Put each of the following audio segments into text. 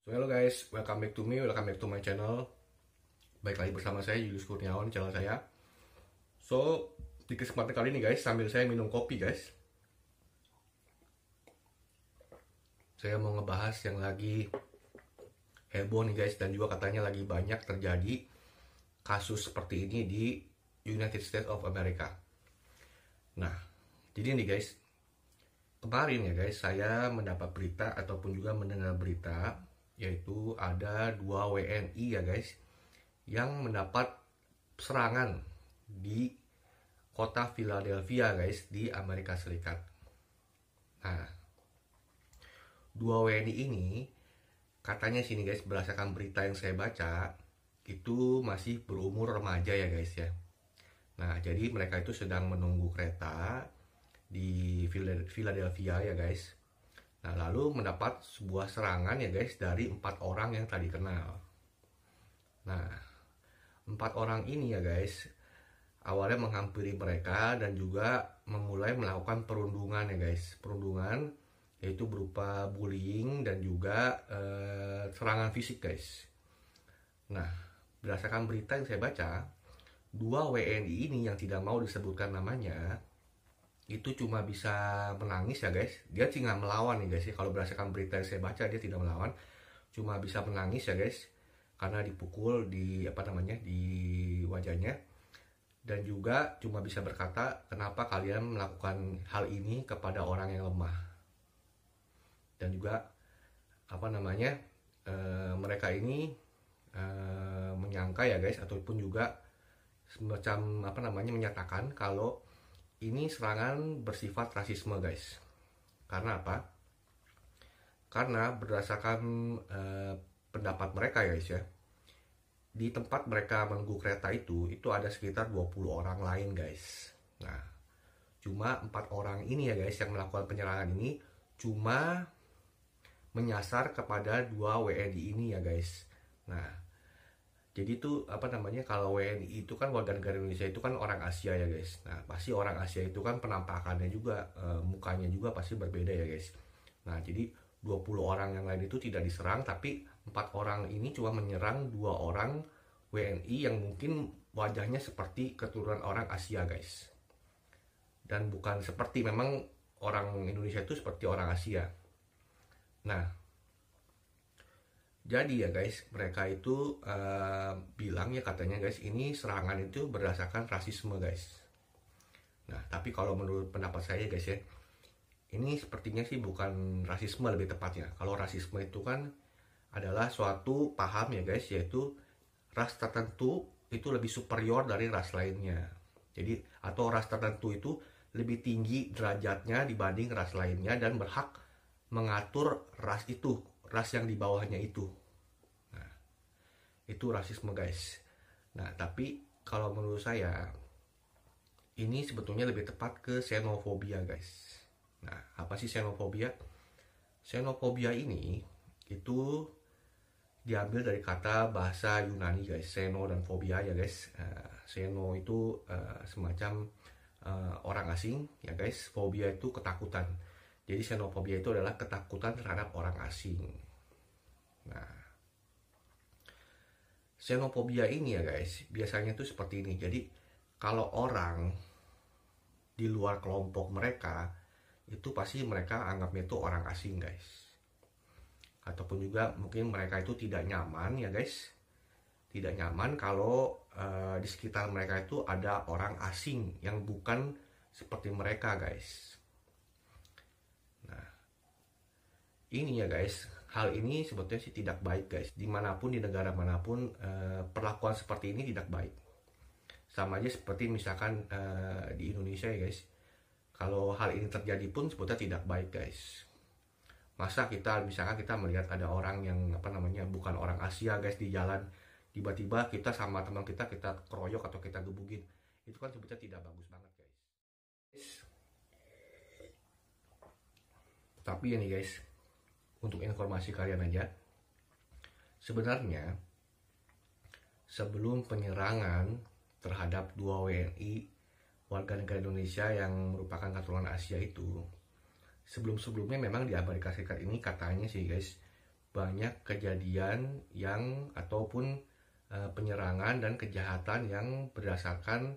Hello guys, welcome back to me, welcome back to my channel. Baik lagi bersama saya Julius Kurniawan, channel saya. So, di kesempatan kali ini guys, sambil saya minum kopi guys, saya mau ngebahas yang lagi heboh nih guys, dan juga katanya lagi banyak terjadi kasus seperti ini di United States of America. Nah, jadi nih guys, kemarin ya guys, saya mendapat berita ataupun juga mendengar berita, yaitu ada 2 WNI ya guys yang mendapat serangan di kota Philadelphia guys di Amerika Serikat. Nah, 2 WNI ini katanya sini guys, berdasarkan berita yang saya baca, itu masih berumur remaja ya guys ya. Nah, jadi mereka itu sedang menunggu kereta di Philadelphia ya guys. Nah, lalu mendapat sebuah serangan ya guys dari 4 orang yang tadi kenal. Nah, 4 orang ini ya guys awalnya menghampiri mereka dan juga memulai melakukan perundungan ya guys. Perundungan yaitu berupa bullying dan juga serangan fisik guys. Nah, berdasarkan berita yang saya baca, 2 WNI ini yang tidak mau disebutkan namanya itu cuma bisa menangis ya guys. Dia sih nggak melawan nih guys ya. Kalau berdasarkan berita yang saya baca, dia tidak melawan, cuma bisa menangis ya guys, karena dipukul di di wajahnya. Dan juga cuma bisa berkata, kenapa kalian melakukan hal ini kepada orang yang lemah. Dan juga mereka ini menyangka ya guys, ataupun juga semacam menyatakan kalau ini serangan bersifat rasisme guys. Karena apa? Karena berdasarkan pendapat mereka ya guys ya, di tempat mereka menunggu kereta itu ada sekitar 20 orang lain guys. Nah, cuma 4 orang ini ya guys yang melakukan penyerangan ini cuma menyasar kepada 2 WNI ini ya guys. Nah, jadi itu kalau WNI itu kan warga negara Indonesia itu kan orang Asia ya guys. Nah, pasti orang Asia itu kan penampakannya juga, mukanya juga pasti berbeda ya guys. Nah, jadi 20 orang yang lain itu tidak diserang, tapi 4 orang ini cuma menyerang 2 orang WNI yang mungkin wajahnya seperti keturunan orang Asia guys. Dan bukan seperti memang orang Indonesia itu seperti orang Asia. Nah, jadi ya guys, mereka itu bilang ya katanya guys, ini serangan itu berdasarkan rasisme guys. Nah, tapi kalau menurut pendapat saya guys ya, ini sepertinya sih bukan rasisme lebih tepatnya. Kalau rasisme itu kan adalah suatu paham ya guys, yaitu ras tertentu itu lebih superior dari ras lainnya. Jadi, atau ras tertentu itu lebih tinggi derajatnya dibanding ras lainnya dan berhak mengatur ras itu, ras yang di bawahnya itu. Nah, itu rasisme guys. Nah, tapi kalau menurut saya ini sebetulnya lebih tepat ke xenofobia guys. Nah, apa sih xenofobia? Xenofobia ini itu diambil dari kata bahasa Yunani guys, xeno dan fobia ya guys. Xeno itu semacam orang asing ya guys. Fobia itu ketakutan. Jadi xenofobia itu adalah ketakutan terhadap orang asing. Nah, xenofobia ini ya guys, biasanya tuh seperti ini. Jadi kalau orang di luar kelompok mereka, itu pasti mereka anggapnya itu orang asing guys. Ataupun juga mungkin mereka itu tidak nyaman ya guys. Tidak nyaman kalau di sekitar mereka itu ada orang asing yang bukan seperti mereka guys. Nah, ini ya guys, hal ini sebetulnya sih tidak baik guys. Dimanapun, di negara manapun, perlakuan seperti ini tidak baik. Sama aja seperti misalkan di Indonesia ya guys, kalau hal ini terjadi pun sebetulnya tidak baik guys. Masa misalkan kita melihat ada orang yang bukan orang Asia guys di jalan, tiba-tiba kita sama teman kita keroyok atau kita gebugin, itu kan sebetulnya tidak bagus banget guys. Tapi ini guys, untuk informasi kalian aja, sebenarnya sebelum penyerangan terhadap 2 WNI warga negara Indonesia yang merupakan keturunan Asia itu, sebelum-sebelumnya memang di Amerika Serikat ini katanya sih guys, banyak kejadian yang ataupun penyerangan dan kejahatan yang berdasarkan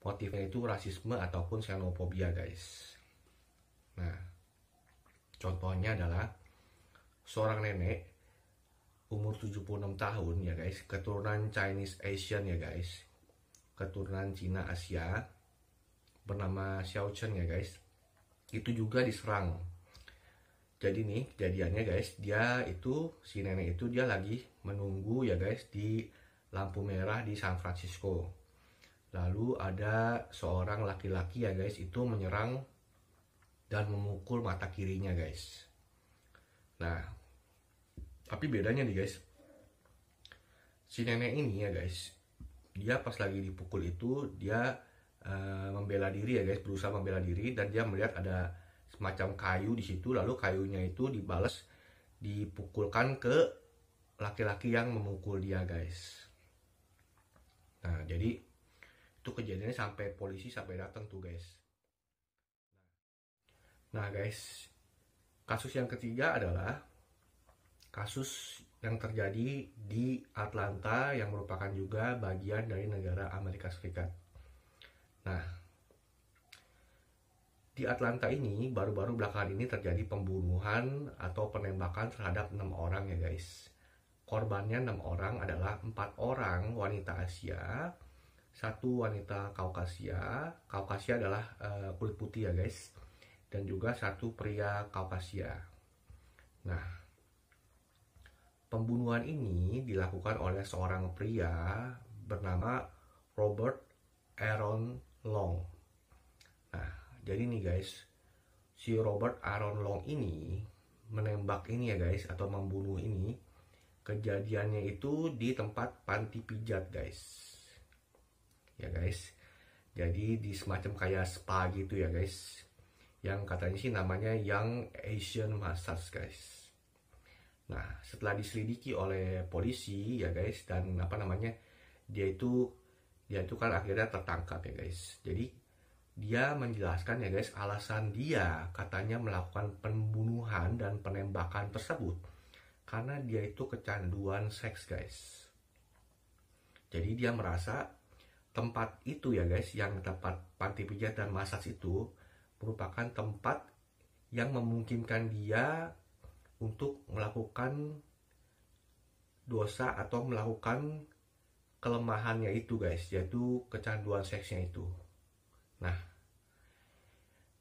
motifnya itu rasisme ataupun xenofobia guys. Nah, contohnya adalah seorang nenek umur 76 tahun ya guys, keturunan Chinese Asian ya guys, keturunan Cina Asia, bernama Xiao Chen ya guys. Itu juga diserang. Jadi nih kejadiannya guys, si nenek itu dia lagi menunggu ya guys di lampu merah di San Francisco. Lalu ada seorang laki-laki ya guys, itu menyerang dan memukul mata kirinya guys. Nah, tapi bedanya nih guys, si nenek ini ya guys, dia pas lagi dipukul itu dia membela diri ya guys, berusaha membela diri, dan dia melihat ada semacam kayu di situ, lalu kayunya itu dibalas, dipukulkan ke laki-laki yang memukul dia guys. Nah, jadi itu kejadiannya sampai polisi sampai datang tuh guys. Nah guys, kasus yang ketiga adalah kasus yang terjadi di Atlanta yang merupakan juga bagian dari negara Amerika Serikat. Nah, di Atlanta ini baru-baru belakangan ini terjadi pembunuhan atau penembakan terhadap 6 orang ya guys. Korbannya 6 orang adalah 4 orang wanita Asia, 1 wanita Kaukasia. Kaukasia adalah kulit putih ya guys, dan juga 1 pria Kaukasia. Nah, pembunuhan ini dilakukan oleh seorang pria bernama Robert Aaron Long. Nah, jadi nih guys, si Robert Aaron Long ini menembak ini ya guys, atau membunuh ini, kejadiannya itu di tempat panti pijat guys. Ya guys, jadi di semacam kayak spa gitu ya guys, yang katanya sih namanya Young Asian Massage guys. Nah, setelah diselidiki oleh polisi ya guys, dan dia itu kan akhirnya tertangkap ya guys. Jadi dia menjelaskan ya guys, alasan dia katanya melakukan pembunuhan dan penembakan tersebut karena dia itu kecanduan seks guys. Jadi dia merasa tempat itu ya guys, yang tempat panti pijat dan massage itu merupakan tempat yang memungkinkan dia untuk melakukan dosa atau melakukan kelemahannya itu guys, yaitu kecanduan seksnya itu. Nah,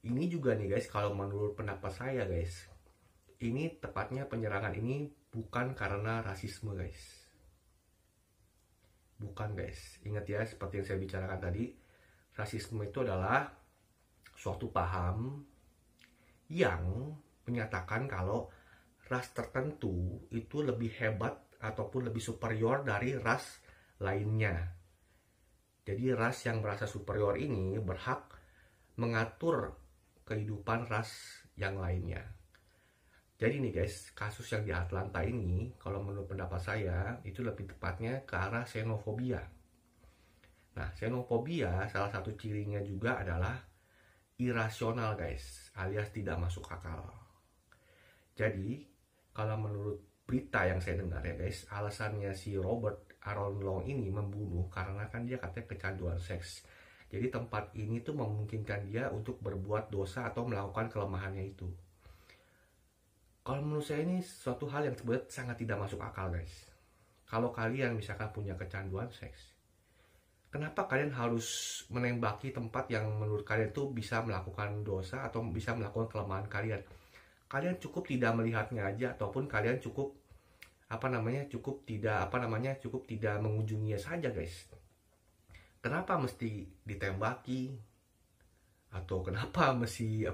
ini juga nih guys, kalau menurut pendapat saya guys, ini tepatnya penyerangan ini bukan karena rasisme guys. Bukan guys, ingat ya, seperti yang saya bicarakan tadi, rasisme itu adalah suatu paham yang menyatakan kalau ras tertentu itu lebih hebat ataupun lebih superior dari ras lainnya. Jadi ras yang merasa superior ini berhak mengatur kehidupan ras yang lainnya. Jadi nih guys, kasus yang di Atlanta ini, kalau menurut pendapat saya, itu lebih tepatnya ke arah xenofobia. Nah, xenofobia salah satu cirinya juga adalah irasional guys, alias tidak masuk akal. Jadi, kalau menurut berita yang saya dengar ya guys, alasannya si Robert Aaron Long ini membunuh karena kan dia katanya kecanduan seks. Jadi tempat ini tuh memungkinkan dia untuk berbuat dosa atau melakukan kelemahannya itu. Kalau menurut saya ini suatu hal yang sebenarnya sangat tidak masuk akal guys. Kalau kalian misalkan punya kecanduan seks, kenapa kalian harus menembaki tempat yang menurut kalian tuh bisa melakukan dosa atau bisa melakukan kelemahan kalian? Kalian cukup tidak melihatnya aja, ataupun kalian cukup cukup tidak mengunjunginya saja guys. Kenapa mesti ditembaki? Atau kenapa mesti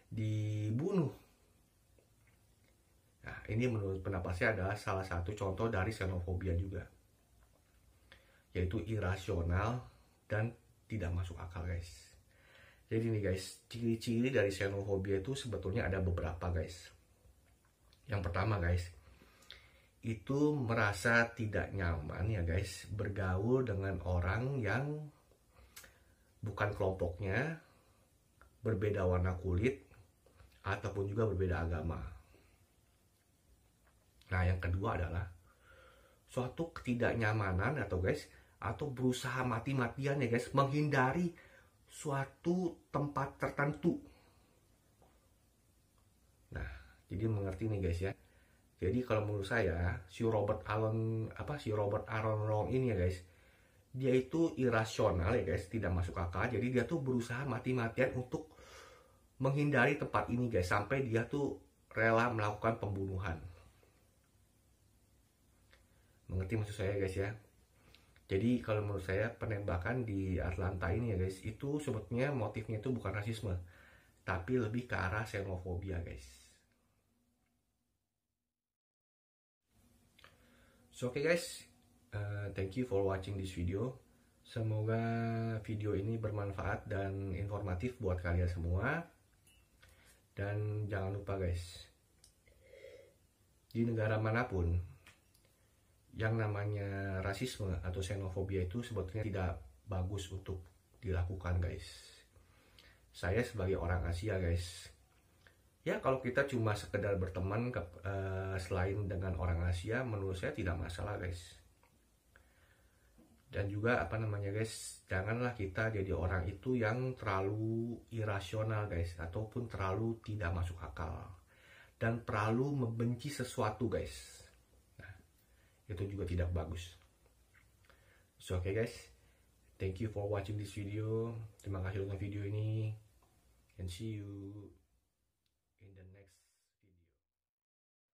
dibunuh? Nah, ini menurut pendapat saya adalah salah satu contoh dari xenofobia juga, yaitu irasional dan tidak masuk akal guys. Jadi nih guys, ciri-ciri dari xenofobia itu sebetulnya ada beberapa guys. Yang pertama guys, itu merasa tidak nyaman ya guys, bergaul dengan orang yang bukan kelompoknya, berbeda warna kulit, ataupun juga berbeda agama. Nah, yang kedua adalah suatu ketidaknyamanan atau guys, atau berusaha mati-matian ya guys, menghindari suatu tempat tertentu. Nah, jadi mengerti nih guys ya. Jadi kalau menurut saya si Robert Aaron Wrong ini ya guys, dia itu irasional ya guys, tidak masuk akal. Jadi dia tuh berusaha mati-matian untuk menghindari tempat ini guys, sampai dia tuh rela melakukan pembunuhan. Mengerti maksud saya guys ya. Jadi kalau menurut saya penembakan di Atlanta ini ya guys, itu sebetulnya motifnya itu bukan rasisme, tapi lebih ke arah xenofobia guys. So okay guys, thank you for watching this video. Semoga video ini bermanfaat dan informatif buat kalian semua. Dan jangan lupa guys, di negara manapun yang namanya rasisme atau xenofobia itu sebetulnya tidak bagus untuk dilakukan guys. Saya sebagai orang Asia guys, ya kalau kita cuma sekedar berteman selain dengan orang Asia, menurut saya tidak masalah guys. Dan juga guys, janganlah kita jadi orang itu yang terlalu irasional guys, ataupun terlalu tidak masuk akal dan terlalu membenci sesuatu guys. Itu juga tidak bagus. So okay guys, thank you for watching this video. Terima kasih untuk video ini, and see you in the next